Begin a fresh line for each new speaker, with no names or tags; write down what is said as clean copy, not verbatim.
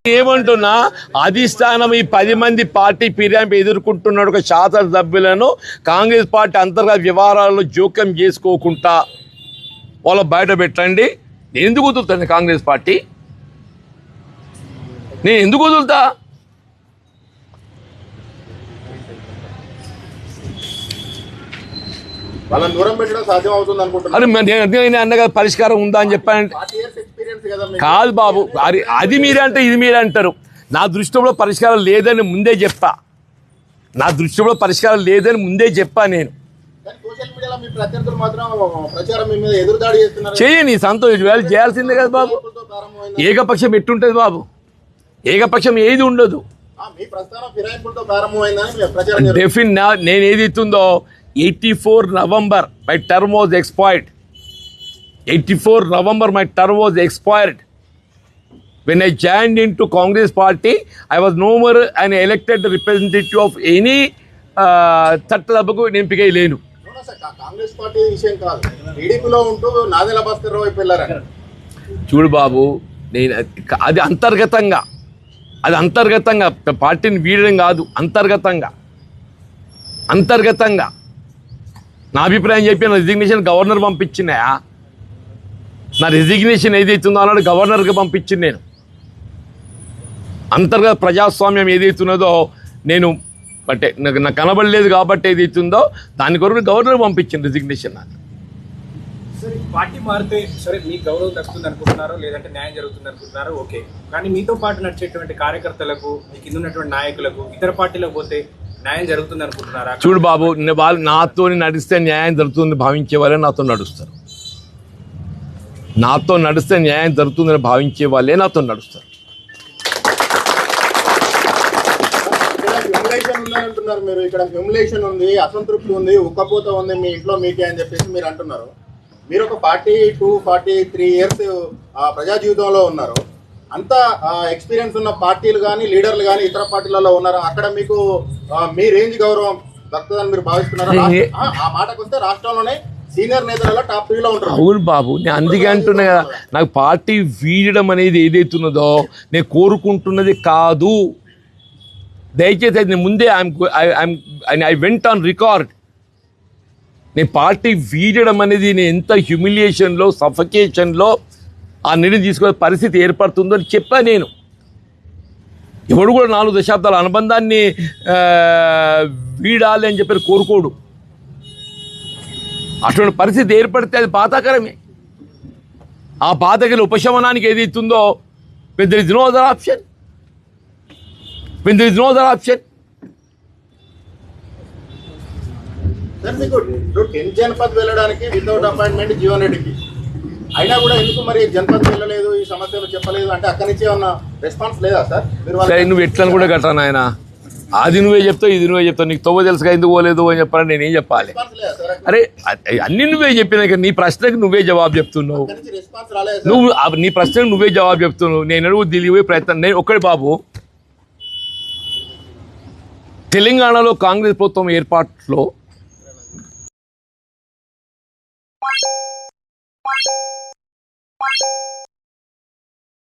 ఏమంటున్నా అధిష్టానం ఈ 10 మంది పార్టీ ఫిర్యాదు ఎదుర్కొంటున్న ఒక శాసనసభ్యులను కాంగ్రెస్ పార్టీ అంతర్గత వ్యవహారాల్లో జోక్యం చేసుకోకుండా వాళ్ళు బయట పెట్టండి. నేను ఎందుకు వదులుతాను కాంగ్రెస్ పార్టీ? నేను ఎందుకు వదులుతా? అరే నేను అన్నగా పరిష్కారం ఉందా అని చెప్పాను. కాదు బాబు, అది మీరే అంటే ఇది మీరే అంటారు. నా దృష్టిలో పరిష్కారం లేదని ముందే చెప్పా. నేను చేయని సంతోషం చేయాల్సిందే కదా బాబు. ఏకపక్షం ఎట్టుంటది బాబు? ఏకపక్షం ఏది ఉండదు. నేను ఏది ఇస్తుందో 84 November my term was expired. 84 November my term was expired. When I joined into Congress party, I was no more an elected representative of any చట్టసభకు ఎంపిక లేను.
కాంగ్రెస్ పార్టీ విషయం కాదు, టీడీపీలో ఉంటూ నాదెళ్ల భాస్కర్ రావు వెళ్ళారు.
చూడు బాబు, నేను అది అంతర్గతంగా పార్టీని వీడడం కాదు, అంతర్గతంగా నా అభిప్రాయం చెప్పి నా రిజిగ్నేషన్ గవర్నర్ పంపించినాయా? నా రిజిగ్నేషన్ ఏదైతుందో అన్నాడు గవర్నర్కి పంపించింది. నేను అంతర్గత ప్రజాస్వామ్యం ఏదైతున్నదో నేను అంటే నాకు కనబడలేదు కాబట్టి ఏదైతుందో దాని కొరకు గవర్నర్ పంపించింది రిజిగ్నేషన్. నాకు
పార్టీ మారితే సరే మీకు గౌరవం దక్కుతుంది అనుకుంటున్నారో లేదంటే న్యాయం జరుగుతుంది అనుకుంటున్నారో ఓకే, కానీ మీతో పాటు నడిచేటువంటి కార్యకర్తలకు, మీ కింద ఉన్నటువంటి నాయకులకు ఇతర పార్టీలకు పోతే న్యాయం జరుగుతుంది అనుకుంటున్నారా?
చూడు బాబు, వాళ్ళు నాతో నడిస్తే న్యాయం జరుగుతుందని భావించే వాళ్ళే నాతో నడుస్తారు. నాతో నడిస్తే న్యాయం జరుగుతుందని భావించే వాళ్ళే నాతో నడుస్తారు.
అంటున్నారు మీరు, ఇక్కడ హ్యూమిలేషన్ ఉంది, అసంతృప్తి ఉంది, ఉక్కపోత ఉంది మీ ఇంట్లో మీకే అని చెప్పేసి మీరు అంటున్నారు. మీరు ఒక 42-43 years ప్రజా జీవితంలో ఉన్నారు. అంత ఎక్స్పీరియన్స్ ఉన్న పార్టీలు కానీ లీడర్లు కానీ ఇతర పార్టీలలో ఉన్నారు. అక్కడ మీకు మీ రేంజ్ గౌరవం దక్కుతుందని మీరు భావిస్తున్నారు? ఆ మాటకు వస్తే రాష్ట్రంలోనే సీనియర్ నేతలలో టాప్ 3లో ఉంటారు.
అవును బాబు, నేను అందుకే అంటున్నా కదా, నాకు పార్టీ వీడడం అనేది ఏదైతున్నదో నేను కోరుకుంటున్నది కాదు. దయచేసి అది ముందే ఐ వెంట్ ఆన్ రికార్డ్. నేను పార్టీ వీడడం అనేది నేను ఎంత హ్యూమిలియేషన్లో, సఫకేషన్లో ఆ నిర్ణయం తీసుకునే పరిస్థితి ఏర్పడుతుందో అని చెప్పా. నేను ఎవడు కూడా 4 దశాబ్దాల అనుబంధాన్ని వీడాలి అని చెప్పి కోరుకోడు. అటువంటి పరిస్థితి ఏర్పడితే అది బాధాకరమే. ఆ బాధకి ఉపశమనానికి ఏదైతుందో there is no other option.
Sir, మీకు 10 జనపద్ వెళ్ళడానికి వితౌట్ అపాయింట్మెంట్ జీవన్ రెడ్డికి అయినా కూడా ఎందుకు మరి జనపద్ వెళ్ళలేదు, ఈ సమస్యలు చెప్పలేదు అంటే అక్కడి నుంచి ఏమన్నా రెస్పాన్స్ లేదా సార్?
నువ్వు ఎట్లని కూడా కట్టాను ఆయన, అది నువ్వే చెప్తావు, ఇది నువ్వే చెప్తావు. నీకు తవ్వ తెలుసుగా ఎందుకు పోలేదు అని చెప్పాలని నేనేం చెప్పాలి? అరే అన్ని నువ్వే చెప్పినాక నీ ప్రశ్నకు నువ్వే జవాబు చెప్తున్నావు. నీ ప్రశ్నకు నువ్వే జవాబు చెప్తున్నావు. నేను అడుగు దిగిపోయే ప్రయత్నం. నేను ఒక్కడి బాబు, తెలంగాణలో కాంగ్రెస్ ప్రభుత్వం ఏర్పాటులో